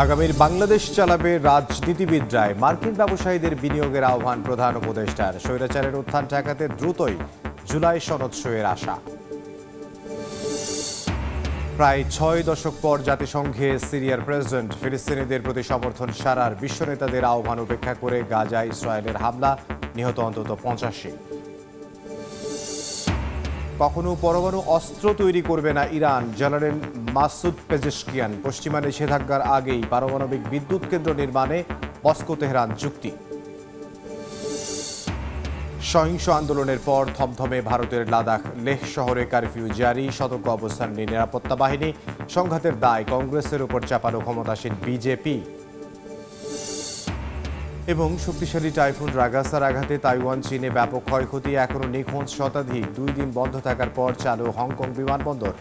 আগামীর বাংলাদেশ চালাবে রাজনীতিবিদরাই, মার্কিন ব্যবসায়ীদের বিনিয়োগের আহ্বান প্রধান উপদেষ্টার। স্বৈরাচারের উত্থান ঠেকাতে দ্রুতই জুলাই সনদ সইয়ের আশা। প্রায় ৬ দশক পর জাতিসংঘে সিরিয়ার প্রেসিডেন্ট ফিলিস্তিনিদের প্রতি সমর্থন সারার বিশ্ব নেতাদের আহ্বান উপেক্ষা করে গাজায় ইসরায়েলের হামলা, নিহত অন্তত ৮৫। কখনো পরমাণু অস্ত্র তৈরি করবে না ইরান, জানালেন মাসুদ পেজেশকিয়ান। পশ্চিমা নিষেধাজ্ঞার আগেই পারমাণবিক বিদ্যুৎ কেন্দ্র নির্মাণে মস্কো তেহরান চুক্তি। সহিংস আন্দোলনের পর থমথমে ভারতের লাদাখ, লেহ শহরে কারফিউ জারি, সতর্ক অবস্থান নিয়ে নিরাপত্তা বাহিনী। সংঘাতের দায় কংগ্রেসের উপর চাপানো ক্ষমতাসীন বিজেপি। এবং শক্তিশালী টাইফুন রাগাসার আঘাতে তাইওয়ান চীনে ব্যাপক ক্ষয়ক্ষতি, এখনও নিখোঁজ শতাধিক। 2 দিন বন্ধ থাকার পর চালু হংকং বিমানবন্দর।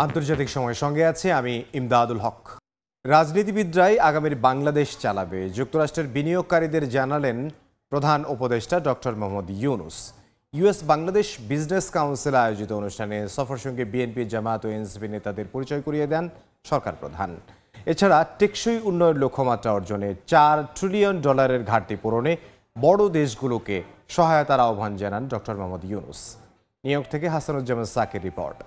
আন্তর্জাতিক সময়ের সঙ্গে আছে আমি ইমদাদুল হক। রাজনীতিবিদরাই আগামীর বাংলাদেশ চালাবে, যুক্তরাষ্ট্রের বিনিয়োগকারীদের জানালেন প্রধান উপদেষ্টা doctor Mohammad Yunus. US Bangladesh business council আয়োজিত অনুষ্ঠানে সফর সঙ্গে বিএনপি, জামায়াত ও এনসিপি নেতাদের পরিচয় করিয়ে দেন সরকার প্রধান। এছাড়া টেকসই উন্নয়ন লক্ষ্যমাত্রা অর্জনে $4 ট্রিলিয়ন ঘাটতি পূরণে বড় দেশগুলোকে সহায়তার আহ্বান জানান doctor Mohammad Yunus. New York থেকে Hasanuzzaman Sakir report.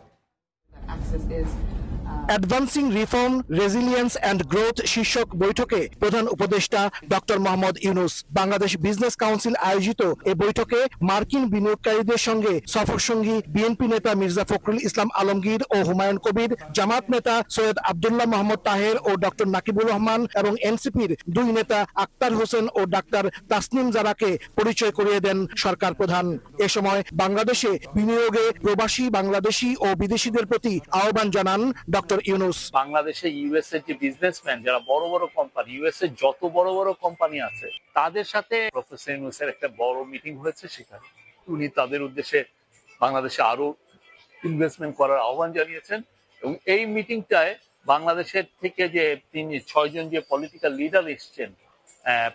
Advancing reform, resilience and growth শীর্ষক বৈঠকে প্রধান উপদেষ্টা doctor Mohammad Yunus. Bangladesh business council আয়োজিত এ বৈঠকে মার্কিন বিনিয়োগকারীদের সঙ্গে সফরসঙ্গী বিএনপি নেতা মির্জা ফখরুল ইসলাম আলমগীর ও হুমায়ুন কবির, জামাত নেতা সৈয়দ আব্দুল্লাহ মোহাম্মদ তাহের ও ডক্টর নাকিবুর রহমান এবং এনসিপির 2 নেতা আক্তার হোসেন ও ডাক্তার তাসনিম জারাকে পরিচয় করিয়ে দেন সরকার প্রধান। এ সময় বাংলাদেশে বিনিয়োগে প্রবাসী বাংলাদেশি ও বিদেশিদের প্রতি আহ্বান জানান ডক্টর ইউনূস। বাংলাদেশে ইউএস এর যে বিজনেসম্যান, যারা বড় বড় কোম্পানি, ইউএস এর যত বড় বড় কোম্পানি আছে, তাদের সাথে প্রফেসর ইউনূসের একটা বড় মিটিং হয়েছে। সেখানে উনি তাদের উদ্দেশ্যে বাংলাদেশে আরো ইনভেস্টমেন্ট করার আহ্বান জানিয়েছেন। এবং এই মিটিংটায় বাংলাদেশের থেকে যে 6 জন যে পলিটিক্যাল লিডার এসেছেন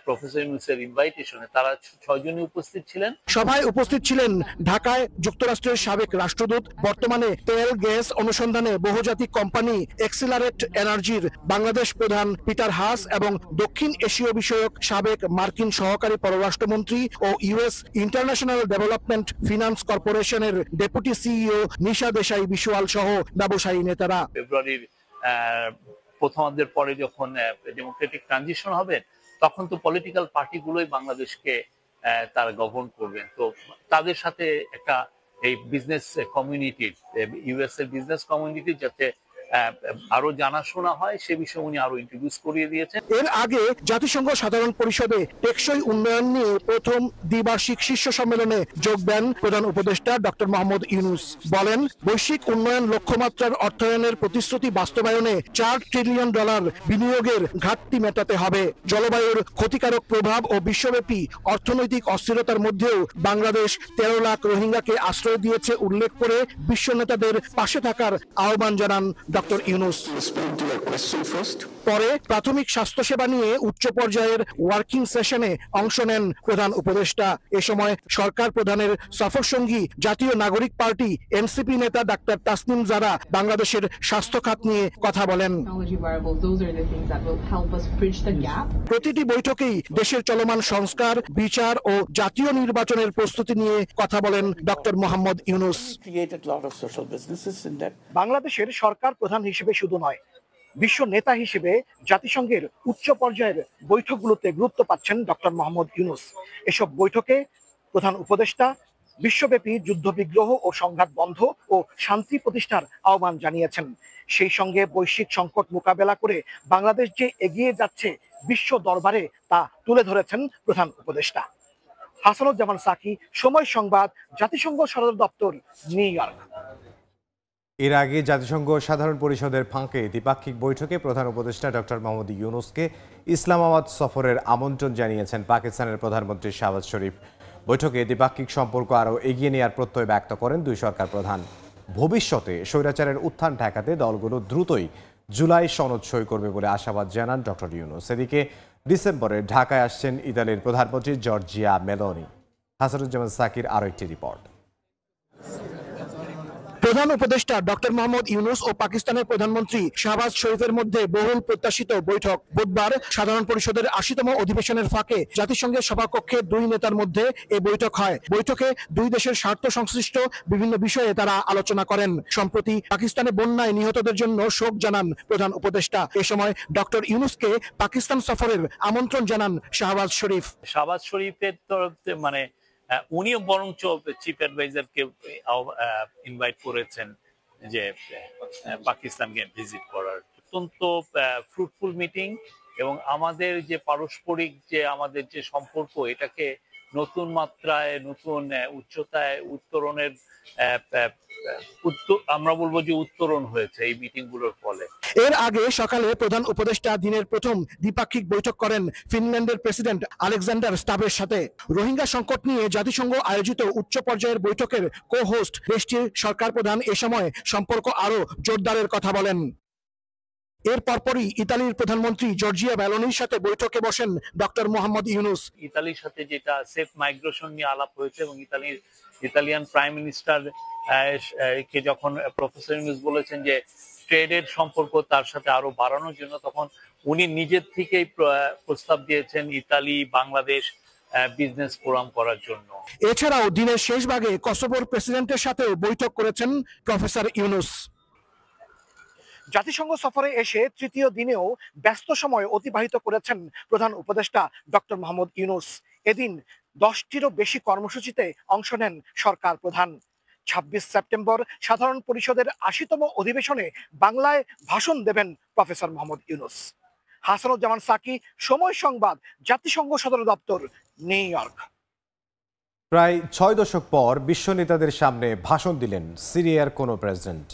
প্রফেসর ইউনূসের ইনভাইটেশনে, তারা 6 জনই উপস্থিত ছিলেন। সভায় উপস্থিত ছিলেন ঢাকায় যুক্তরাষ্ট্রের সাবেক রাষ্ট্রদূত, বর্তমানে তেল গ্যাস অনুসন্ধানে বহুজাতিক কোম্পানি এক্সিলারেট এনার্জির বাংলাদেশ প্রধান পিটার হাস এবং দক্ষিণ এশীয় বিষয়ক সাবেক মার্কিন সহকারী পররাষ্ট্রমন্ত্রী ও ইউএস ইন্টারন্যাশনাল ডেভেলপমেন্ট ফিনান্স কর্পোরেশনের ডেপুটি সিইও নিশা দেশাই বিশওয়াল সহ ব্যবসায়ী নেতারা। ফেব্রুয়ারির প্রথমার্ধের পরে যখন ডেমোক্রেটিক ট্রানজিশন হবে, তখন তো পলিটিক্যাল পার্টিগুলোই বাংলাদেশকে তারা গভর্ন করবেন। তো তাদের সাথে একটা এই বিজনেস কমিউনিটির, ইউএস এর বিজনেস কমিউনিটির যাতে আরো জানাশোনা হয়, সে বিষয়ে উনি আরো ইন্ট্রোডিউস করিয়ে দিয়েছেন। এর আগে জাতিসংঘ সাধারণ পরিষদে টেকসই উন্নয়ন নিয়ে প্রথম দ্বিবার্ষিক শীর্ষ সম্মেলনে যোগ দেন প্রধান উপদেষ্টা ডক্টর মোহাম্মদ ইউনূস। বলেন, বৈশ্বিক উন্নয়ন লক্ষ্যমাত্রার অর্থায়নের প্রতিশ্রুতি বাস্তবায়নে $4 ট্রিলিয়ন বিনিয়োগের ঘাটতি মেটাতে হবে। জলবায়ুর ক্ষতিকারক প্রভাব ও বিশ্বব্যাপী অর্থনৈতিক অস্থিরতার মধ্যেও বাংলাদেশ 13 লাখ রোহিঙ্গাকে আশ্রয় দিয়েছে উল্লেখ করে বিশ্ব নেতাদের পাশে থাকার আহ্বান জানান ডক্টর ইউনূস। পরে প্রাথমিক স্বাস্থ্যসেবা নিয়ে উচ্চ পর্যায়ের ওয়ার্কিং সেশনে অংশ নেন প্রধান উপদেষ্টা। এ সময় সরকার প্রধানের সফরসঙ্গী জাতীয় নাগরিক পার্টি এনসিপি নেতা ডাক্তার তাসনিম জারা বাংলাদেশের স্বাস্থ্য খাত নিয়ে কথা বলেন। প্রতিটি বৈঠকেই দেশের চলমান সংস্কার, বিচার ও জাতীয় নির্বাচনের প্রস্তুতি নিয়ে কথা বলেন ডক্টর মোহাম্মদ ইউনূস। বাংলাদেশের সরকার প্রধান হিসেবে শুধু নয়, বিশ্ব নেতা হিসেবে জাতিসংঘের উচ্চ পর্যায়ের বৈঠকগুলোতে গুরুত্ব পাচ্ছেন ডক্টর মোহাম্মদ ইউনূস। এসব বৈঠকে প্রধান উপদেষ্টা বিশ্বব্যাপী যুদ্ধবিগ্রহ ও সংঘাত বন্ধ ও শান্তি প্রতিষ্ঠার আহ্বান জানিয়েছেন। সেই সঙ্গে বৈশ্বিক সংকট মোকাবেলা করে বাংলাদেশ যে এগিয়ে যাচ্ছে বিশ্ব দরবারে, তা তুলে ধরেছেন প্রধান উপদেষ্টা। হাসানুজ্জামান সাকি, সময় সংবাদ, জাতিসংঘ সদর দপ্তর, নিউ ইয়র্ক। এর আগে জাতিসংঘ সাধারণ পরিষদের ফাঁকে দ্বিপাক্ষিক বৈঠকে প্রধান উপদেষ্টা ডক্টর মোহাম্মদ ইউনূসকে ইসলামাবাদ সফরের আমন্ত্রণ জানিয়েছেন পাকিস্তানের প্রধানমন্ত্রী শাহবাজ শরীফ। বৈঠকে দ্বিপাক্ষিক সম্পর্ক আরও এগিয়ে নেওয়ার প্রত্যয় ব্যক্ত করেন দুই সরকার প্রধান। ভবিষ্যতে স্বৈরাচারের উত্থান ঠেকাতে দলগুলো দ্রুতই জুলাই সনদ সই করবে বলে আশাবাদ জানান ডক্টর ইউনূস। এদিকে ডিসেম্বরে ঢাকায় আসছেন ইতালির প্রধানমন্ত্রী জর্জিয়া মেলোনি। হাসানুজ্জামান সাকির আরও একটি রিপোর্ট। প্রধান উপদেষ্টা ডক্টর মোহাম্মদ ইউনূস ও পাকিস্তানের প্রধানমন্ত্রী শাহবাজ শরীফের মধ্যে বহুল প্রত্যাশিত বৈঠক বুধবার সাধারণ পরিষদের ৮০তম অধিবেশনের ফাঁকে জাতিসংঘের সভাকক্ষে দুই নেতার মধ্যে এই বৈঠক হয়। বৈঠকে দুই দেশের স্বার্থ সংশ্লিষ্ট বিভিন্ন বিষয়ে তারা আলোচনা করেন। সম্প্রতি পাকিস্তানে বন্যায় নিহতদের জন্য শোক জানান প্রধান উপদেষ্টা। এ সময় ডক্টর ইউনূসকে পাকিস্তান সফরের আমন্ত্রণ জানান শাহবাজ শরীফ। শাহবাজ শরীফের তরফ মানে উনিও বরঞ্চ চিফ অ্যাডভাইজারকে ইনভাইট করেছেন যে পাকিস্তানকে ভিজিট করার। অত্যন্ত ফ্রুটফুল মিটিং এবং আমাদের যে পারস্পরিক যে আমাদের যে সম্পর্ক এটাকে নতুন মাত্রায় নতুন উচ্চতায় উত্তরণের আমরা বলবো যে উত্তরণ হয়েছে এই মিটিং গুলোর ফলে। এর আগে সকালে প্রধান উপদেষ্টা দিনের প্রথম দ্বিপাক্ষিক বৈঠক করেন ফিনল্যান্ডের প্রেসিডেন্ট আলেকজান্ডার স্টাবের সাথে। রোহিঙ্গা সংকট নিয়ে জাতিসংঘ আয়োজিত উচ্চ পর্যায়ের বৈঠকের কো হোস্ট দেশটির সরকার প্রধান এ সময় সম্পর্ক আরো জোরদারের কথা বলেন। এর পরপরই ইতালির প্রধানমন্ত্রী জর্জিয়া মেলোনির সাথে বৈঠকে বসেন ডক্টর মোহাম্মদ ইউনূস। ইতালির সাথে যেটা সেফ মাইগ্রেশন নিয়ে আলাপ হয়েছে এবং ইতালিয়ান প্রাইম মিনিস্টার কে যখন প্রফেসর ইউনূস বলেছেন যে ট্রেডের সম্পর্ক তার সাথে আরো বাড়ানোর জন্য, তখন উনি নিজের থেকেই প্রস্তাব দিয়েছেন ইতালি বাংলাদেশ বিজনেস ফোরাম করার জন্য। এছাড়াও দিনের শেষ ভাগে কসোভোর প্রেসিডেন্টের সাথেও বৈঠক করেছেন প্রফেসর ইউনূস। জাতিসংঘ সফরে এসে তৃতীয় দিনেও ব্যস্ত সময় অতিবাহিত করেছেন প্রধান উপদেষ্টা ডক্টর মোহাম্মদ ইউনূস। এদিন 10টিরও বেশি কর্মসূচিতে অংশ নেন সরকার প্রধান। 26 সেপ্টেম্বর সাধারণ পরিষদের ৮০তম অধিবেশনে বাংলায় ভাষণ দেবেন প্রফেসর মোহাম্মদ ইউনূস। হাসানুজ্জামান সাকি, সময় সংবাদ, জাতিসংঘ সদর দপ্তর, নিউ ইয়র্ক। প্রায় 6 দশক পর বিশ্ব নেতাদের সামনে ভাষণ দিলেন সিরিয়ার কোনো প্রেসিডেন্ট।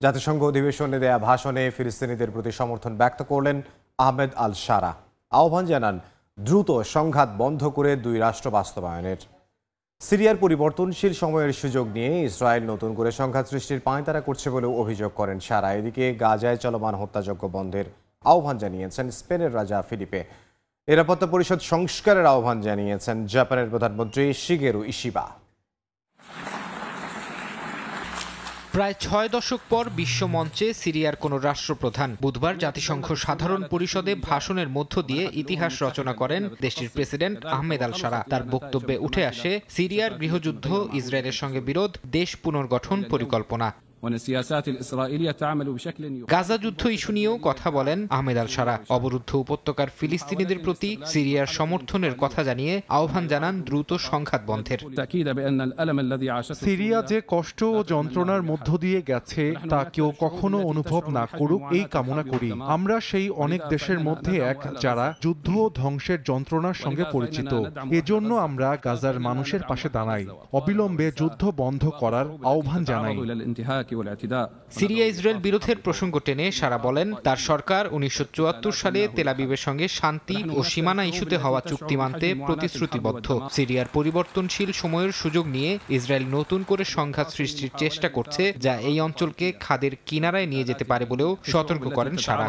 জাতিসংঘ অধিবেশনে দেয়া ভাষণে ফিলিস্তিনিদের প্রতি সমর্থন ব্যক্ত করলেন আহমেদ আল শারা। আহ্বান জানান দ্রুত সংঘাত বন্ধ করে দুই রাষ্ট্র বাস্তবায়নের। সিরিয়ার পরিবর্তনশীল সময়ের সুযোগ নিয়ে ইসরায়েল নতুন করে সংঘাত সৃষ্টির পাঁয়তারা করছে বলেও অভিযোগ করেন শারা। এদিকে গাজায় চলমান হত্যাযজ্ঞ বন্ধের আহ্বান জানিয়েছেন স্পেনের রাজা ফিলিপে। নিরাপত্তা পরিষদ সংস্কারের আহ্বান জানিয়েছেন জাপানের প্রধানমন্ত্রী শিগেরু ইশিবা। প্রায় 6 দশক পর বিশ্বমঞ্চে সিরিয়ার কোনো রাষ্ট্রপ্রধান বুধবার জাতিসংঘ সাধারণ পরিষদে ভাষণের মধ্য দিয়ে ইতিহাস রচনা করেন দেশটির প্রেসিডেন্ট আহমেদ আল শারা। তার বক্তব্যে উঠে আসে সিরিয়ার গৃহযুদ্ধ, ইসরায়েলের সঙ্গে বিরোধ, দেশ পুনর্গঠন পরিকল্পনা। গাজা যুদ্ধ ইস্যু নিয়েও কথা বলেন আহমেদ আল শারা। অবরুদ্ধ উপত্যকার ফিলিস্তিনিদের প্রতি সিরিয়ার সমর্থনের কথা জানিয়ে আহ্বান জানান দ্রুত সংঘাত বন্ধের। সিরিয়া যে কষ্ট ও যন্ত্রণার মধ্য দিয়ে গেছে তা কেউ কখনো অনুভব না করুক এই কামনা করি। আমরা সেই অনেক দেশের মধ্যে এক যারা যুদ্ধ ও ধ্বংসের যন্ত্রণার সঙ্গে পরিচিত। এজন্য আমরা গাজার মানুষের পাশে দাঁড়াই, অবিলম্বে যুদ্ধ বন্ধ করার আহ্বান জানাই। সিরিয়া ইসরায়েল বিরোধের প্রসঙ্গ টেনে শারা বলেন তার সরকার 1974 সালে তেল আবিবের সঙ্গে শান্তি ও সীমানা ইস্যুতে হওয়া চুক্তি মানতে প্রতিশ্রুতিবদ্ধ। সিরিয়ার পরিবর্তনশীল সময়ের সুযোগ নিয়ে ইসরায়েল নতুন করে সংঘাত সৃষ্টির চেষ্টা করছে, যা এই অঞ্চলকে খাদের কিনারায় নিয়ে যেতে পারে বলেও সতর্ক করেন শারা।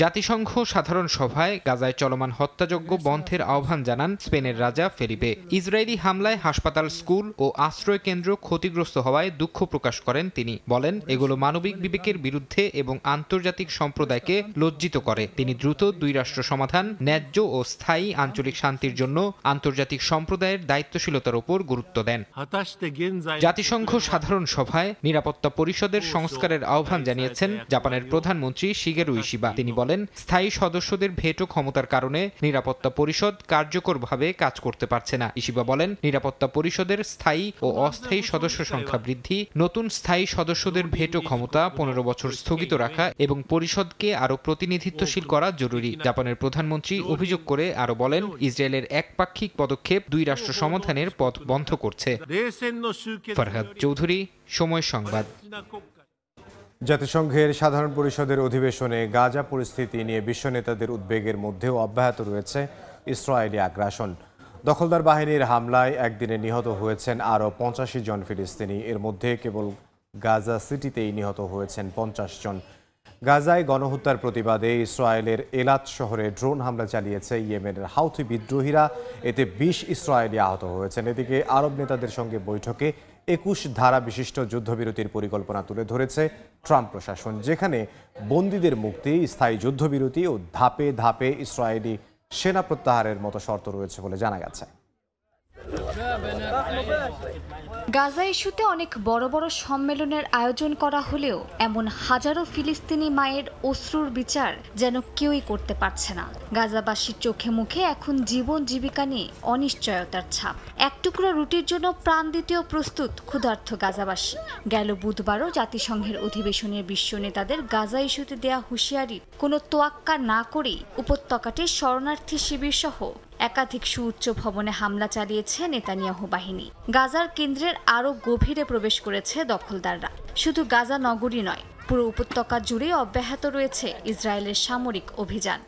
জাতিসংঘ সাধারণ সভায় গাজায় চলমান হত্যাযজ্ঞ বন্ধের আহ্বান জানান স্পেনের রাজা ফেলিপে। ইসরায়েলি হামলায় হাসপাতাল, স্কুল ও আশ্রয় কেন্দ্র ক্ষতিগ্রস্ত হওয়ায় দুঃখ প্রকাশ করেন তিনি। বলেন এগুলো মানবিক বিবেকের বিরুদ্ধে এবং আন্তর্জাতিক সম্প্রদায়কে লজ্জিত করে। তিনি দ্রুত দুই রাষ্ট্র সমাধান, ন্যায্য ও স্থায়ী আঞ্চলিক শান্তির জন্য আন্তর্জাতিক সম্প্রদায়ের দায়িত্বশীলতার উপর গুরুত্ব দেন। জাতিসংঘ সাধারণ সভায় নিরাপত্তা পরিষদের সংস্কারের আহ্বান জানিয়েছেন জাপানের প্রধানমন্ত্রী শিগেরু ইশিবা। তিনি বলেন স্থায়ী সদস্যদের ভেটো ক্ষমতার কারণে নিরাপত্তা পরিষদ কার্যকরভাবে কাজ করতে পারছে না। ইশিবা বলেন নিরাপত্তা পরিষদের স্থায়ী ও অস্থায়ী সদস্য সংখ্যা বৃদ্ধি, নতুন স্থায়ী সদস্যদের ভেটো ক্ষমতা 15 বছর স্থগিত রাখা এবং পরিষদকে আরো প্রতিনিধিত্বশীল করা জরুরি। জাপানের প্রধানমন্ত্রী অভিযোগ করে আরো বলেন ইসরায়েলের একপাক্ষিক পদক্ষেপ দুই রাষ্ট্র সমাধানের পথ বন্ধ করছে। ফরহাদ চৌধুরী, সময় সংবাদ। জাতিসংঘের সাধারণ পরিষদের অধিবেশনে গাজা পরিস্থিতি নিয়ে বিশ্ব নেতাদের উদ্বেগের মধ্যেও অব্যাহত রয়েছে ইসরায়েলি আগ্রাসন। দখলদার বাহিনীর হামলায় একদিনে নিহত হয়েছেন আরও 85 জন ফিলিস্তিনি। এর মধ্যে কেবল গাজা সিটিতেই নিহত হয়েছেন 50 জন। গাজায় গণহত্যার প্রতিবাদে ইসরায়েলের এলাত শহরে ড্রোন হামলা চালিয়েছে ইয়েমেনের হাউথি বিদ্রোহীরা। এতে 20 ইসরায়েলি আহত হয়েছেন। এদিকে আরব নেতাদের সঙ্গে বৈঠকে 21 ধারা বিশিষ্ট যুদ্ধবিরতির পরিকল্পনা তুলে ধরেছে ট্রাম্প প্রশাসন, যেখানে বন্দীদের মুক্তি, স্থায়ী যুদ্ধবিরতি ও ধাপে ধাপে ইসরায়েলি সেনা প্রত্যাহারের মতো শর্ত রয়েছে বলে জানা গেছে। গাজা ইস্যুতে অনেক বড় বড় সম্মেলনের আয়োজন করা হলেও এমন হাজারো ফিলিস্তিনি মায়ের অশ্রুর বিচার যেন কেউই করতে পারছে না। গাজাবাসীর চোখে মুখে এখন জীবন জীবিকা নিয়ে অনিশ্চয়তার ছাপ। এক টুকরো রুটির জন্য প্রাণ দিতেও প্রস্তুত ক্ষুধার্ত গাজাবাসী। গেল বুধবারও জাতিসংঘের অধিবেশনের বিশ্ব নেতাদের গাজা ইস্যুতে দেয়া হুঁশিয়ারির কোনো তোয়াক্কা না করেই উপত্যকাটির শরণার্থী শিবির সহ একাধিক সুউচ্চ ভবনে হামলা চালিয়েছে নেতানিয়াহু বাহিনী। গাজার কেন্দ্রের আরও গভীরে প্রবেশ করেছে দখলদাররা। শুধু গাজা নগরী নয়, পুরো উপত্যকা জুড়ে অব্যাহত রয়েছে ইসরায়েলের সামরিক অভিযান।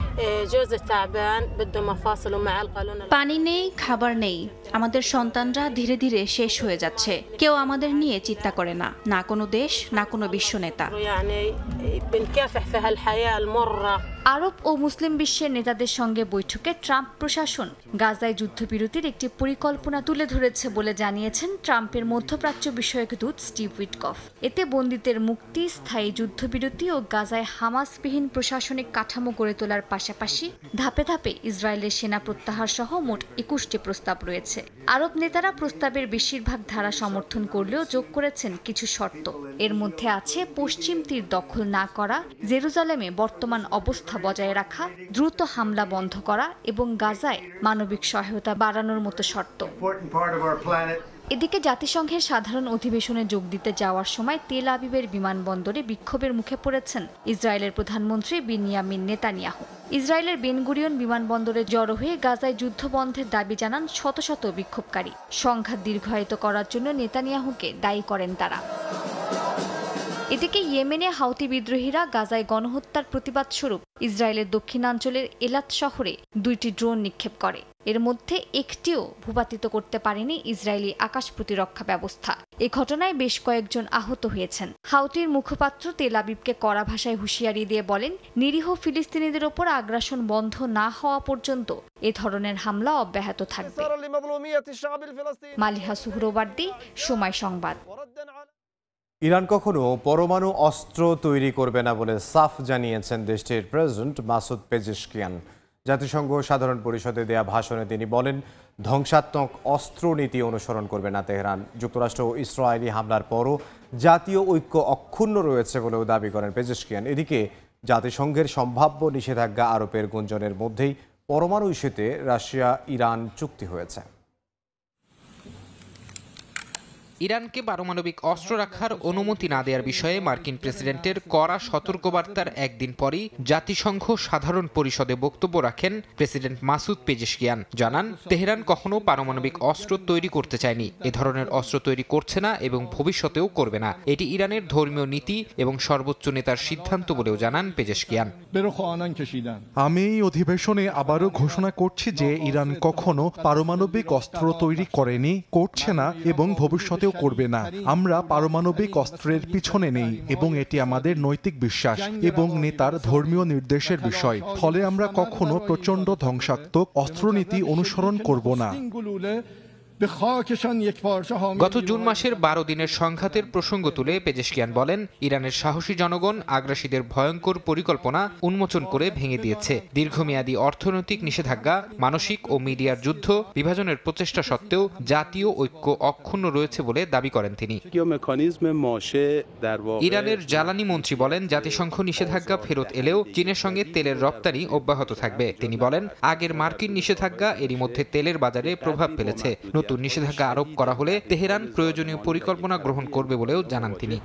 পানি নেই, খাবার নেই, আমাদের সন্তানরা ধীরে ধীরে শেষ হয়ে যাচ্ছে। কেউ আমাদের নিয়ে চিন্তা করে না, না কোনো দেশ, না কোনো বিশ্ব নেতা। আরব ও মুসলিম বিশ্বের নেতাদের সঙ্গে বৈঠকে ট্রাম্প প্রশাসন গাজায় যুদ্ধবিরতির একটি পরিকল্পনা তুলে ধরেছে বলে জানিয়েছেন ট্রাম্পের মধ্যপ্রাচ্য বিষয়ক দূত স্টিভ উইটকফ। এতে বন্দীদের মুক্তি, স্থায়ী যুদ্ধবিরতি ও গাজায় হামাসবিহীন প্রশাসনিক কাঠামো গড়ে তোলার পাশাপাশি ধাপে ধাপে ইসরায়েলের সেনা প্রত্যাহার সহ মোট 21টি প্রস্তাব রয়েছে। আরব নেতারা প্রস্তাবের বেশিরভাগ ধারা সমর্থন করলেও যোগ করেছেন কিছু শর্ত। এর মধ্যে আছে পশ্চিম তীর দখল না করা, জেরুজালেমে বর্তমান অবস্থা বজায় রাখা, দ্রুত হামলা বন্ধ করা এবং গাজায় মানবিক সহায়তা বাড়ানোর মতো শর্ত। এদিকে জাতিসংঘের সাধারণ অধিবেশনে যোগ দিতে যাওয়ার সময় তেল আবিবের বিমানবন্দরে বিক্ষোভের মুখে পড়েছেন ইসরায়েলের প্রধানমন্ত্রী বিনিয়ামিন নেতানিয়াহু। ইসরায়েলের বেন গুরিয়ন বিমানবন্দরে জড়ো হয়ে গাজায় যুদ্ধ বন্ধের দাবি জানান শত শত বিক্ষোভকারী। সংঘাত দীর্ঘায়িত করার জন্য নেতানিয়াহুকে দায়ী করেন তারা। এদিকে ইয়েমেনে হাউতি বিদ্রোহীরা গাজায় গণহত্যার প্রতিবাদ স্বরূপ ইসরায়েলের দক্ষিণাঞ্চলের এলাত শহরে 2টি ড্রোন নিক্ষেপ করে। এর মধ্যে একটিও ভূপাতিত করতে পারেনি ইসরায়েলি আকাশ প্রতিরক্ষা ব্যবস্থা। এ ঘটনায় বেশ কয়েকজন আহত হয়েছেন। হাউতির মুখপাত্র তেল আবিবকে কড়া ভাষায় হুঁশিয়ারি দিয়ে বলেন, নিরীহ ফিলিস্তিনিদের ওপর আগ্রাসন বন্ধ না হওয়া পর্যন্ত এ ধরনের হামলা অব্যাহত থাকবে। মালিহা সুহরওয়ার্দী, সময় সংবাদ। ইরান কখনো পরমাণু অস্ত্র তৈরি করবে না বলে সাফ জানিয়েছেন দেশটির প্রেসিডেন্ট মাসুদ পেজেশকিয়ান। জাতিসংঘ সাধারণ পরিষদে দেয়া ভাষণে তিনি বলেন, ধ্বংসাত্মক অস্ত্রনীতি অনুসরণ করবে না তেহরান। যুক্তরাষ্ট্র ও ইসরায়েলি হামলার পরও জাতীয় ঐক্য অক্ষুণ্ণ রয়েছে বলেও দাবি করেন পেজেশকিয়ান। এদিকে জাতিসংঘের সম্ভাব্য নিষেধাজ্ঞা আরোপের গুঞ্জনের মধ্যেই পরমাণু ইস্যুতে রাশিয়া ইরান চুক্তি হয়েছে। ইরানকে পারমাণবিক অস্ত্র রাখার অনুমতি না দেওয়ার বিষয়ে মার্কিন প্রেসিডেন্টের কড়া সতর্কবার্তার একদিন পরই জাতিসংঘ সাধারণ পরিষদে বক্তব্য রাখেন প্রেসিডেন্ট মাসুদ পেজেশকিয়ান। জানান, তেহরান কখনো পারমাণবিক অস্ত্র তৈরি করতে চায়নি, এ ধরনের অস্ত্র তৈরি করছে না এবং ভবিষ্যতেও করবে না। এটি ইরানের ধর্মীয় নীতি এবং সর্বোচ্চ নেতার সিদ্ধান্ত বলেও জানান পেজেশকিয়ান। আমি এই অধিবেশনে আবারও ঘোষণা করছি যে ইরান কখনো পারমাণবিক অস্ত্র তৈরি করেনি, করছে না এবং ভবিষ্যতে করবে না। আমরা পারমাণবিক অস্ত্রের পিছনে নেই এবং এটি আমাদের নৈতিক বিশ্বাস এবং নেতার ধর্মীয় নির্দেশের বিষয়। ফলে আমরা কখনো প্রচণ্ড ধ্বংসাত্মক অস্ত্রনীতি অনুসরণ করব না। গত জুন মাসের 12 দিনের সংঘাতের প্রসঙ্গ তুলে পেজেশকিয়ান বলেন, ইরানের সাহসী জনগণ আগ্রাসীদের ভয়ঙ্কর পরিকল্পনা উন্মোচন করে ভেঙে দিয়েছে। দীর্ঘমেয়াদী অর্থনৈতিক নিষেধাজ্ঞা, মানসিক ও মিডিয়ার যুদ্ধ, বিভাজনের প্রচেষ্টা সত্ত্বেও জাতীয় ঐক্য অক্ষুণ্ণ রয়েছে বলে দাবি করেন তিনি। ইরানের জ্বালানি মন্ত্রী বলেন, জাতিসংঘ নিষেধাজ্ঞা ফেরত এলেও চীনের সঙ্গে তেলের রপ্তানি অব্যাহত থাকবে। তিনি বলেন, আগের মার্কিন নিষেধাজ্ঞা এরই মধ্যে তেলের বাজারে প্রভাব ফেলেছে। নতুন নিষেধাজ্ঞা আরোপ করা হলে তেহরান প্রয়োজনীয় পরিকল্পনা গ্রহণ করবে বলেও জানান তিনি।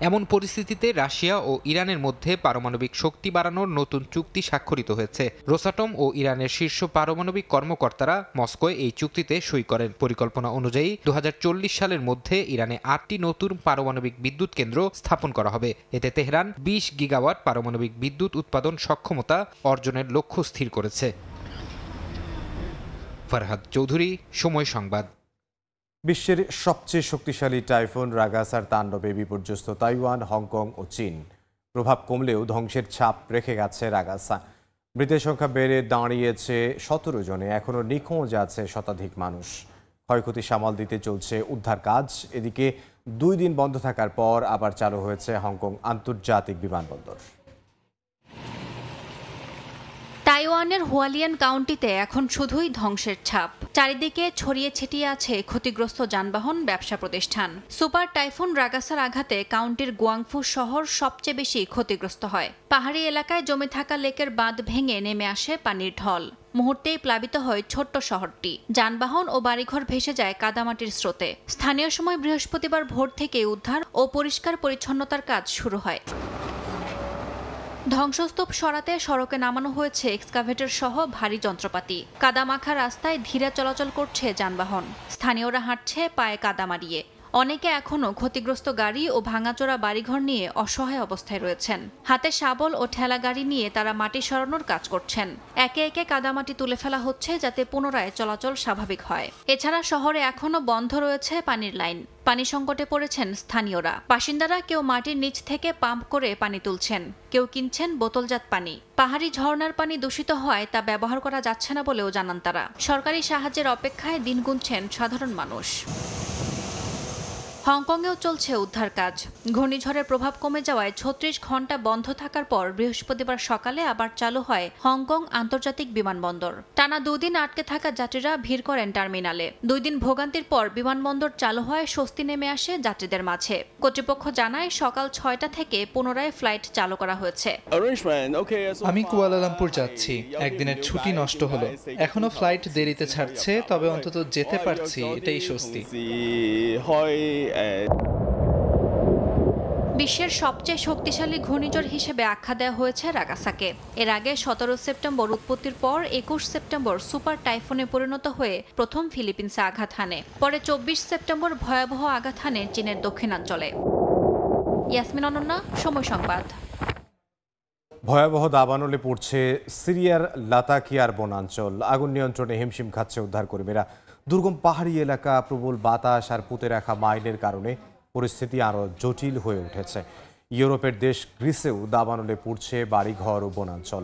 এমন পরিস্থিতিতে রাশিয়া ও ইরানের মধ্যে পারমাণবিক শক্তি বাড়ানোর নতুন চুক্তি স্বাক্ষরিত হয়েছে। রোসাটম ও ইরানের শীর্ষ পারমাণবিক কর্মকর্তারা মস্কোয় এই চুক্তিতে সই করেন। পরিকল্পনা অনুযায়ী 2040 সালের মধ্যে ইরানে 8টি নতুন পারমাণবিক বিদ্যুৎ কেন্দ্র স্থাপন করা হবে। এতে তেহরান 20 গিগাওয়াট পারমাণবিক বিদ্যুৎ উৎপাদন সক্ষমতা অর্জনের লক্ষ্য স্থির করেছে। ফরহাদ চৌধুরী, সময় সংবাদ। বিশ্বের সবচেয়ে শক্তিশালী টাইফুন রাগাসার তাণ্ডবে বিপর্যস্ত তাইওয়ান, হংকং ও চীন। প্রভাব কমলেও ধ্বংসের ছাপ রেখে গেছে রাগাসা। মৃতের সংখ্যা বেড়ে দাঁড়িয়েছে 17 জনে। এখনও নিখোঁজ আছে শতাধিক মানুষ। ক্ষয়ক্ষতি সামাল দিতে চলছে উদ্ধার কাজ। এদিকে 2 দিন বন্ধ থাকার পর আবার চালু হয়েছে হংকং আন্তর্জাতিক বিমানবন্দর। তাইওয়ানের হুয়ালিয়ান কাউন্টিতে এখন শুধুই ধ্বংসের ছাপ। চারিদিকে ছড়িয়ে ছিটিয়ে আছে ক্ষতিগ্রস্ত যানবাহন, ব্যবসা প্রতিষ্ঠান। সুপার টাইফুন রাগাসার আঘাতে কাউন্টির গুয়াংফু শহর সবচেয়ে বেশি ক্ষতিগ্রস্ত হয়। পাহাড়ি এলাকায় জমে থাকা লেকের বাঁধ ভেঙে নেমে আসে পানির ঢল। মুহূর্তেই প্লাবিত হয় ছোট্ট শহরটি। যানবাহন ও বাড়িঘর ভেসে যায় কাদামাটির স্রোতে। স্থানীয় সময় বৃহস্পতিবার ভোর থেকে উদ্ধার ও পরিষ্কার পরিচ্ছন্নতার কাজ শুরু হয়। ধ্বংসস্তূপ সরাতে সড়কে নামানো হয়েছে এক্সকাভেটর সহ ভারী যন্ত্রপাতি। কাদামাখা রাস্তায় ধীরে চলাচল করছে যানবাহন। স্থানীয়রা হাঁটছে পায়ে কাদা মারিয়ে। অনেকে এখনও ক্ষতিগ্রস্ত গাড়ি ও ভাঙাচোরা বাড়িঘর নিয়ে অসহায় অবস্থায় রয়েছেন। হাতে শাবল ও ঠেলা গাড়ি নিয়ে তারা মাটি সরানোর কাজ করছেন। একে একে কাদামাটি তুলে ফেলা হচ্ছে যাতে পুনরায় চলাচল স্বাভাবিক হয়। এছাড়া শহরে এখনও বন্ধ রয়েছে পানির লাইন। পানি সংকটে পড়েছেন স্থানীয়রা। বাসিন্দারা কেউ মাটির নিচ থেকে পাম্প করে পানি তুলছেন, কেউ কিনছেন বোতলজাত পানি। পাহাড়ি ঝর্ণার পানি দূষিত হয় তা ব্যবহার করা যাচ্ছে না বলেও জানান তারা। সরকারি সাহায্যের অপেক্ষায় দিন গুনছেন সাধারণ মানুষ। হংকংয়েও চলছে উদ্ধার কাজ। ঘূর্ণিঝড়ের প্রভাব কমে যাওয়ায় 36 ঘন্টা বন্ধ থাকার পর বৃহস্পতিবার সকালে আবার চালু হয় হংকং আন্তর্জাতিক বিমানবন্দর। টানা 2 দিন আটকে থাকা যাত্রীরা ভিড় করেন টার্মিনালে। 2 দিন ভোগান্তির পর বিমানবন্দর চালু হয় স্বস্তি নেমে আসে যাত্রীদের মাঝে। কর্তৃপক্ষ জানায় সকাল 6টা থেকে পুনরায় ফ্লাইট চালু করা হয়েছে। আমি কুয়ালালামপুর যাচ্ছি। একদিনের ছুটি নষ্ট হলো। এখনো ফ্লাইট দেরিতে ছাড়ছে, তবে অন্তত যেতে পারছি, এটাই স্বস্তি। বিশ্বের সবচেয়ে শক্তিশালী ঘূর্ণিঝড় হিসেবে আখ্যা দেওয়া হয়েছে রাগাসাকে। এর আগে 17 সেপ্টেম্বর উৎপত্তির পর 21 সেপ্টেম্বর সুপার টাইফুনে পরিণত হয়ে প্রথম ফিলিপিন্সে আঘাত হানে। পরে 24 সেপ্টেম্বর ভয়াবহ আঘাত হানে চীনের দক্ষিণাঞ্চলে। ইয়াসমিন অনন্যা, সময় সংবাদ। ভয়াবহ দাবানলে পড়ছে সিরিয়ার লাতাকিয়ার বনাঞ্চল। আগুন নিয়ন্ত্রণে হিমশিম খাচ্ছে উদ্ধারকর্মীরা। দুর্গম পাহাড়ি এলাকা, প্রবল বাতাস আর পুঁতে রাখা মাইনের কারণে পরিস্থিতি আরও জটিল হয়ে উঠেছে। ইউরোপের দেশ গ্রিসেও দাবানলে পড়ছে বাড়িঘর ও বনাঞ্চল।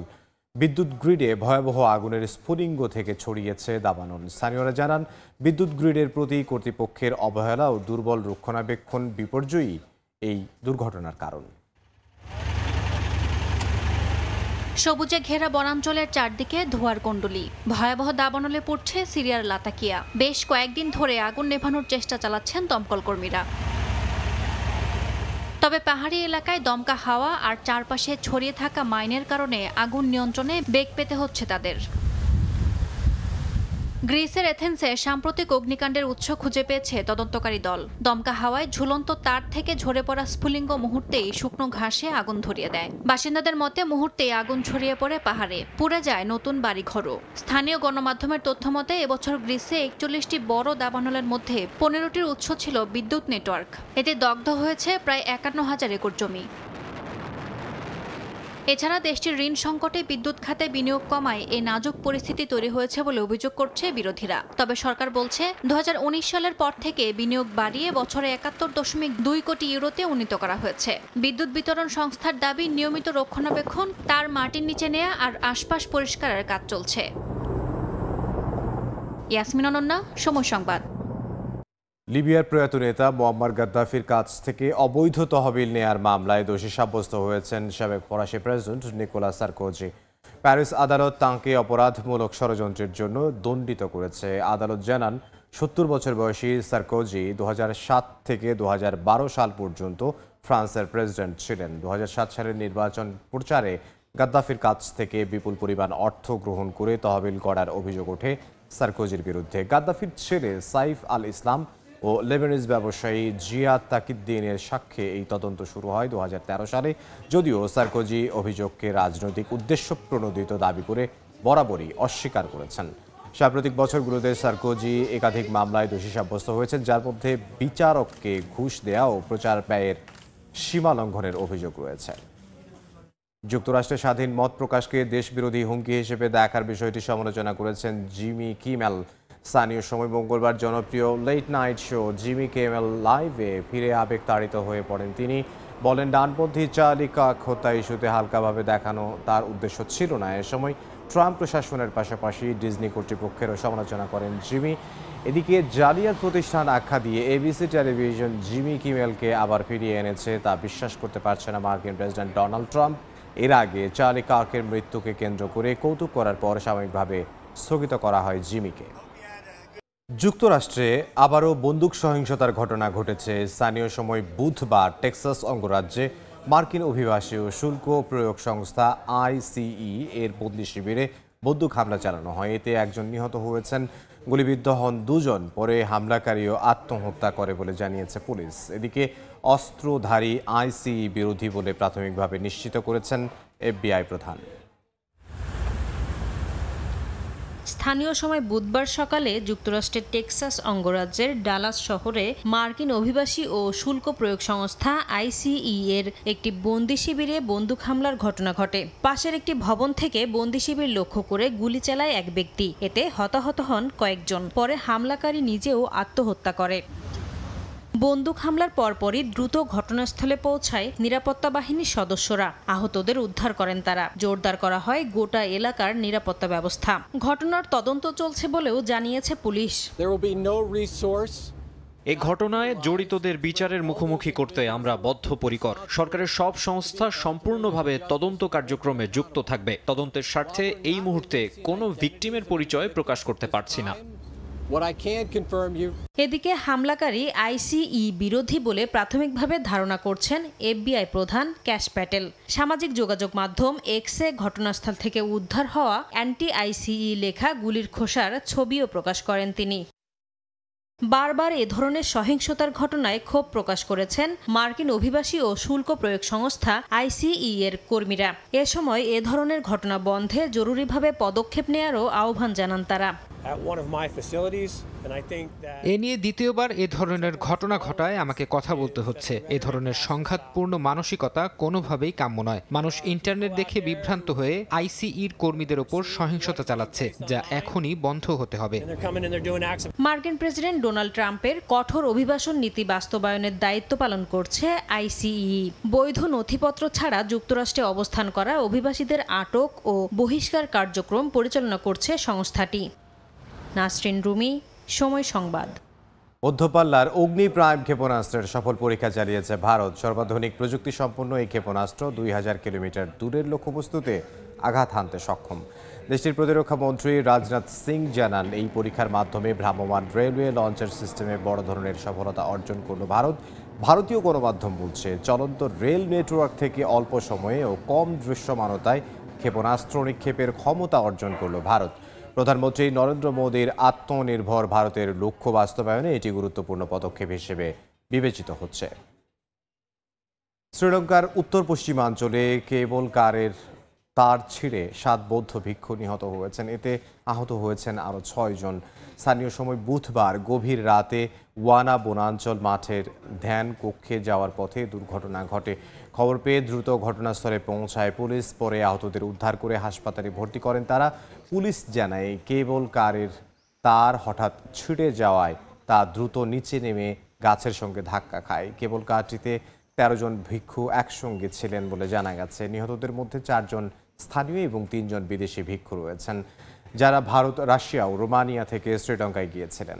বিদ্যুৎ গ্রিডে ভয়াবহ আগুনের স্ফুলিঙ্গ থেকে ছড়িয়েছে দাবানল। স্থানীয়রা জানান, বিদ্যুৎ গ্রিডের প্রতি কর্তৃপক্ষের অবহেলা ও দুর্বল রক্ষণাবেক্ষণ বিপর্যয়ই এই দুর্ঘটনার কারণ। সবুজে ঘেরা বনাঞ্চলের চারদিকে ধোঁয়ার কুণ্ডলী। ভয়াবহ দাবানলে পড়ছে সিরিয়ার লাতাকিয়া। বেশ কয়েকদিন ধরে আগুন নেভানোর চেষ্টা চালাচ্ছেন দমকল কর্মীরা। তবে পাহাড়ি এলাকায় দমকা হাওয়া আর চারপাশে ছড়িয়ে থাকা মাইনের কারণে আগুন নিয়ন্ত্রণে বেগ পেতে হচ্ছে তাদের। গ্রিসের এথেন্সে সাম্প্রতিক অগ্নিকাণ্ডের উৎস খুঁজে পেয়েছে তদন্তকারী দল। দমকা হাওয়ায় ঝুলন্ত তার থেকে ঝরে পড়া স্ফুলিঙ্গ মুহূর্তেই শুকনো ঘাসে আগুন ধরিয়ে দেয়। বাসিন্দাদের মতে মুহূর্তেই আগুন ছড়িয়ে পড়ে পাহাড়ে, পুড়ে যায় নতুন বাড়িঘরও। স্থানীয় গণমাধ্যমের তথ্য মতে এবছর গ্রিসে 41টি বড় দাবানলের মধ্যে 15টির উৎস ছিল বিদ্যুৎ নেটওয়ার্ক। এতে দগ্ধ হয়েছে প্রায় 51,000 একর জমি। এছাড়া দেশটির ঋণ সংকটে বিদ্যুৎ খাতে বিনিয়োগ কমায় এই নাজুক পরিস্থিতি তৈরি হয়েছে বলে অভিযোগ করছে বিরোধীরা। তবে সরকার বলছে 2019 সালের পর থেকে বিনিয়োগ বাড়িয়ে বছরে 71.2 কোটি ইউরোতে উন্নীত করা হয়েছে। বিদ্যুৎ বিতরণ সংস্থার দাবি, নিয়মিত রক্ষণাবেক্ষণ, তার মাটির নিচে নেয়া আর আশপাশ পরিষ্কারের কাজ চলছে। ইয়াসমিন অনন্যা, সময় সংবাদ। লিবিয়ার প্রয়াত নেতা মুয়াম্মার গাদ্দাফির কাছ থেকে অবৈধ তহবিল নেয়ার মামলায় দোষী সাব্যস্ত হয়েছেন সাবেক ফরাসি প্রেসিডেন্ট নিকোলাস সারকোজি। প্যারিস আদালত তাঁকে অপরাধমূলক ষড়যন্ত্রের জন্য দণ্ডিত করেছে। আদালত জানান, 70 বছর বয়সী সারকোজি 2007 থেকে 2012 সাল পর্যন্ত ফ্রান্সের প্রেসিডেন্ট ছিলেন। 2007 সালের নির্বাচন প্রচারে গাদ্দাফির কাছ থেকে বিপুল পরিমাণ অর্থ গ্রহণ করে তহবিল করার অভিযোগ ওঠে সারকোজির বিরুদ্ধে। গাদ্দাফির ছেলে সাইফ আল ইসলাম ও লেবানিজ ব্যবসায়ী জিয়াদ তাকিউদ্দিনের সাক্ষ্যে এই তদন্ত শুরু হয় 2013 সালে। যদিও সারকোজি অভিযোগকে রাজনৈতিক উদ্দেশ্য প্রণোদিত দাবি করে বরাবরই অস্বীকার করেছেন। সাম্প্রতিক বছরগুলোতে সারকোজি একাধিক মামলায় দোষী সাব্যস্ত হয়েছেন, যার মধ্যে বিচারককে ঘুষ দেয়া ও প্রচার ব্যয়ের সীমা লঙ্ঘনের অভিযোগ রয়েছে। যুক্তরাষ্ট্রের স্বাধীন মত প্রকাশকে দেশবিরোধী হুমকি হিসেবে দেখার বিষয়টি সমালোচনা করেছেন জিমি কিমেল। স্থানীয় সময় মঙ্গলবার জনপ্রিয় late night show Jimmy Kimmel লাইভে ফিরে আবেগতাড়িত হয়ে পড়েন তিনি। বলেন, ডানপন্থী চার্লি কার্ক হত্যা ইস্যুতে হালকাভাবে দেখানো তার উদ্দেশ্য ছিল না। এ সময় ট্রাম্প প্রশাসনের পাশাপাশি ডিজনি কর্তৃপক্ষেরও সমালোচনা করেন জিমি। এদিকে জালিয়াত প্রতিষ্ঠান আখ্যা দিয়ে এবিসি টেলিভিশন জিমি কিমেলকে আবার ফিরিয়ে এনেছে তা বিশ্বাস করতে পারছে না মার্কিন প্রেসিডেন্ট ডোনাল্ড ট্রাম্প। এর আগে চার্লি কার্কের মৃত্যুকে কেন্দ্র করে কৌতুক করার পর সাময়িকভাবে স্থগিত করা হয় জিমিকে। যুক্তরাষ্ট্রে আবারও বন্দুক সহিংসতার ঘটনা ঘটেছে। স্থানীয় সময় বুধবার টেক্সাস অঙ্গরাজ্যে মার্কিন অভিবাসী ও শুল্ক প্রয়োগ সংস্থা আইসিই এর বন্দি শিবিরে বন্দুক হামলা চালানো হয়। এতে একজন নিহত হয়েছেন, গুলিবিদ্ধ হন দুজন। পরে হামলাকারীও আত্মহত্যা করে বলে জানিয়েছে পুলিশ। এদিকে অস্ত্রধারী আইসিই বিরোধী বলে প্রাথমিকভাবে নিশ্চিত করেছেন এফবিআই প্রধান। স্থানীয় সময় বুধবার সকালে যুক্তরাষ্ট্রের টেক্সাস অঙ্গরাজ্যের ডালাস শহরে মার্কিন অভিবাসী ও শুল্ক প্রয়োগ সংস্থা আইসিই এর একটি বন্দি শিবিরে বন্দুক হামলার ঘটনা ঘটে। পাশের একটি ভবন থেকে বন্দি শিবির লক্ষ্য করে গুলি চালায় এক ব্যক্তি। এতে হতাহত হন কয়েকজন। পরে হামলাকারী নিজেও আত্মহত্যা করে। বন্দুক হামলার পরপরই দ্রুত ঘটনাস্থলে পৌঁছায় নিরাপত্তা বাহিনীর সদস্যরা। আহতদের উদ্ধার করেন তারা। জোরদার করা হয় গোটা এলাকার নিরাপত্তা ব্যবস্থা। ঘটনার তদন্ত চলছে বলেও জানিয়েছে পুলিশ। এ ঘটনায় জড়িতদের বিচারের মুখোমুখি করতে আমরা বদ্ধপরিকর। সরকারের সব সংস্থা সম্পূর্ণভাবে তদন্ত কার্যক্রমে যুক্ত থাকবে। তদন্তের স্বার্থে এই মুহূর্তে কোনো ভিকটিমের পরিচয় প্রকাশ করতে পারছি না। এদিকে হামলাকারী আইসিই বিরোধী বলে প্রাথমিকভাবে ধারণা করছেন এফবিআই প্রধান ক্যাশ প্যাটেল। সামাজিক যোগাযোগ মাধ্যম এক্সে ঘটনাস্থল থেকে উদ্ধার হওয়া অ্যান্টি আইসিই লেখা গুলির খোসার ছবিও প্রকাশ করেন তিনি। বারবার এ ধরনের সহিংসতার ঘটনায় ক্ষোভ প্রকাশ করেছেন মার্কিন অভিবাসী ও শুল্ক প্রয়োগ সংস্থা আইসিই এর কর্মীরা। এ সময় এ ধরনের ঘটনা বন্ধে জরুরিভাবে পদক্ষেপ নেয়ারও আহ্বান জানান তারা। এ নিয়ে দ্বিতীয়বার এ ধরনের ঘটনা ঘটায় আমাকে কথা বলতে হচ্ছে। এ ধরনের সংঘাতপূর্ণ মানসিকতা কোনোভাবেই কাম্য নয়। মানুষ ইন্টারনেট দেখে বিভ্রান্ত হয়ে আইসিইর কর্মীদের ওপর সহিংসতা চালাচ্ছে, যা এখনই বন্ধ হতে হবে। মার্কিন প্রেসিডেন্ট ডোনাল্ড ট্রাম্পের কঠোর অভিবাসন নীতি বাস্তবায়নের দায়িত্ব পালন করছে আইসিই। বৈধ নথিপত্র ছাড়া যুক্তরাষ্ট্রে অবস্থান করা অভিবাসীদের আটক ও বহিষ্কার কার্যক্রম পরিচালনা করছে সংস্থাটি। নাসরিন রুমি, সময় সংবাদ। মধ্যপাল্লার অগ্নি প্রাইম ক্ষেপণাস্ত্রের সফল পরীক্ষা চালিয়েছে ভারত। সর্বাধুনিক প্রযুক্তি সম্পন্ন এই ক্ষেপণাস্ত্র 2000 কিলোমিটার দূরের লক্ষ্যবস্তুতে আঘাত হানতে সক্ষম। দেশটির প্রতিরক্ষা মন্ত্রী রাজনাথ সিং জানান, এই পরীক্ষার মাধ্যমে ভ্রাম্যমাণ রেলওয়ে লঞ্চার সিস্টেমে বড় ধরনের সফলতা অর্জন করল ভারত। ভারতীয় গণমাধ্যম বলছে, চলন্ত রেল নেটওয়ার্ক থেকে অল্প সময়ে ও কম দৃশ্যমানতায় ক্ষেপণাস্ত্র নিক্ষেপের ক্ষমতা অর্জন করল ভারত। প্রধানমন্ত্রী নরেন্দ্র মোদীর আত্মনির্ভর ভারতের লক্ষ্য বাস্তবায়নে এটি গুরুত্বপূর্ণ পদক্ষেপ হিসেবে বিবেচিত হচ্ছে। শ্রীলঙ্কার উত্তর পশ্চিমাঞ্চলে কেবল কারের তার ছিঁড়ে 7 বৌদ্ধ ভিক্ষু নিহত হয়েছেন। এতে আহত হয়েছেন আরও 6 জন। স্থানীয় সময় বুধবার গভীর রাতে ওয়ানা বনাঞ্চল মাঠের ধ্যান কক্ষে যাওয়ার পথে দুর্ঘটনা ঘটে। খবর পেয়ে দ্রুত ঘটনাস্থলে পৌঁছায় পুলিশ। পরে আহতদের উদ্ধার করে হাসপাতালে ভর্তি করেন তারা। পুলিশ জানায়, কেবল কারের তার হঠাৎ ছিঁড়ে যাওয়ায় তা দ্রুত নিচে নেমে গাছের সঙ্গে ধাক্কা খায়। কেবল কারটিতে 13 জন ভিক্ষু একসঙ্গে ছিলেন বলে জানা গেছে। নিহতদের মধ্যে 4 জন স্থানীয় এবং 3 জন বিদেশি ভিক্ষু রয়েছেন, যারা ভারত, রাশিয়া ও রোমানিয়া থেকে শ্রীলঙ্কায় গিয়েছিলেন।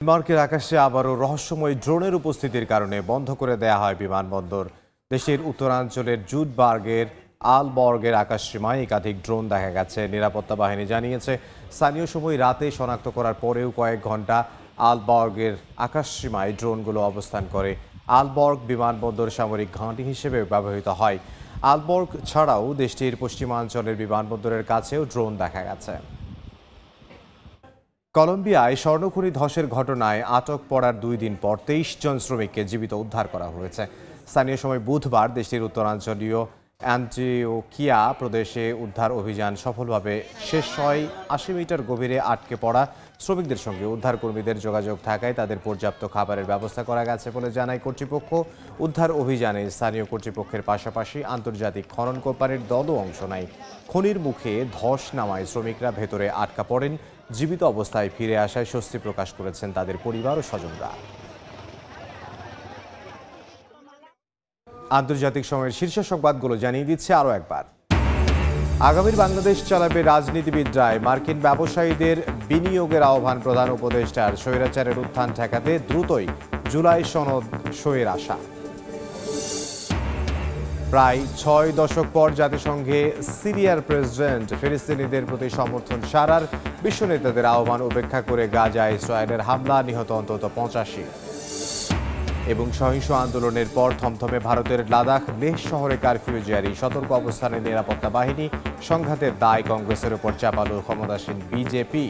ডেনমার্কের আকাশে আবারও রহস্যময় ড্রোনের উপস্থিতির কারণে বন্ধ করে দেয়া হয় বিমানবন্দর। দেশের উত্তরাঞ্চলের জুটবার্গের আলবর্গের আকাশসীমায় একাধিক ড্রোন দেখা গেছে। নিরাপত্তা বাহিনী জানিয়েছে, স্থানীয় সময় রাতে শনাক্ত করার পরেও কয়েক ঘন্টা আলবর্গের আকাশসীমায় ড্রোনগুলো অবস্থান করে। আলবর্গ বিমানবন্দর সামরিক ঘাঁটি হিসেবে ব্যবহৃত হয়। আলবর্গ ছাড়াও দেশটির পশ্চিমাঞ্চলের বিমানবন্দরের কাছেও ড্রোন দেখা গেছে। কলম্বিয়ায় স্বর্ণখনি ধসের ঘটনায় আটক পড়ার 2 দিন পর 23 জন শ্রমিককে জীবিত উদ্ধার করা হয়েছে। স্থানীয় সময় বুধবার দেশটির উত্তরাঞ্চলীয় অ্যান্টিওকিয়া প্রদেশে উদ্ধার অভিযান সফলভাবে শেষ হয়। 80 মিটার গভীরে আটকে পড়া শ্রমিকদের সঙ্গে উদ্ধার কর্মীদের যোগাযোগ থাকায় তাদের পর্যাপ্ত খাবারের ব্যবস্থা করা গেছে বলে জানায় কর্তৃপক্ষ। উদ্ধার অভিযানে স্থানীয় কর্তৃপক্ষের পাশাপাশি আন্তর্জাতিক খনন কোম্পানির দলও অংশ নেয়। খনির মুখে ধস নামায় শ্রমিকরা ভেতরে আটকা পড়েন। জীবিত অবস্থায় ফিরে আসায় স্বস্তি প্রকাশ করেছেন তাদের পরিবার ও স্বজনরা। আন্তর্জাতিক সময়ের শীর্ষ সংবাদগুলো জানিয়ে দিচ্ছে আরও একবার। আগামীর বাংলাদেশ চালাবে রাজনীতিবিদরাই, মার্কিন ব্যবসায়ীদের বিনিয়োগের আহ্বান প্রধান উপদেষ্টার। স্বৈরাচারের উত্থান ঠেকাতে দ্রুতই জুলাই সনদ সইয়ের আশা। প্রায় 6 দশক পর জাতিসংঘে সিরিয়ার প্রেসিডেন্ট ফিলিস্তিনিদের প্রতি সমর্থন সারার। বিশ্ব নেতাদের আহ্বান উপেক্ষা করে গাজায় ইসরায়েলের হামলা, নিহত অন্তত 85। এবং সহিংস আন্দোলনের পর থমথমে ভারতের লাদাখ লেহ শহরে কারফিউ জারি। সতর্ক অবস্থানে নিরাপত্তা বাহিনী। সংঘাতের দায় কংগ্রেসের উপর চাপালো ক্ষমতাসীন বিজেপি।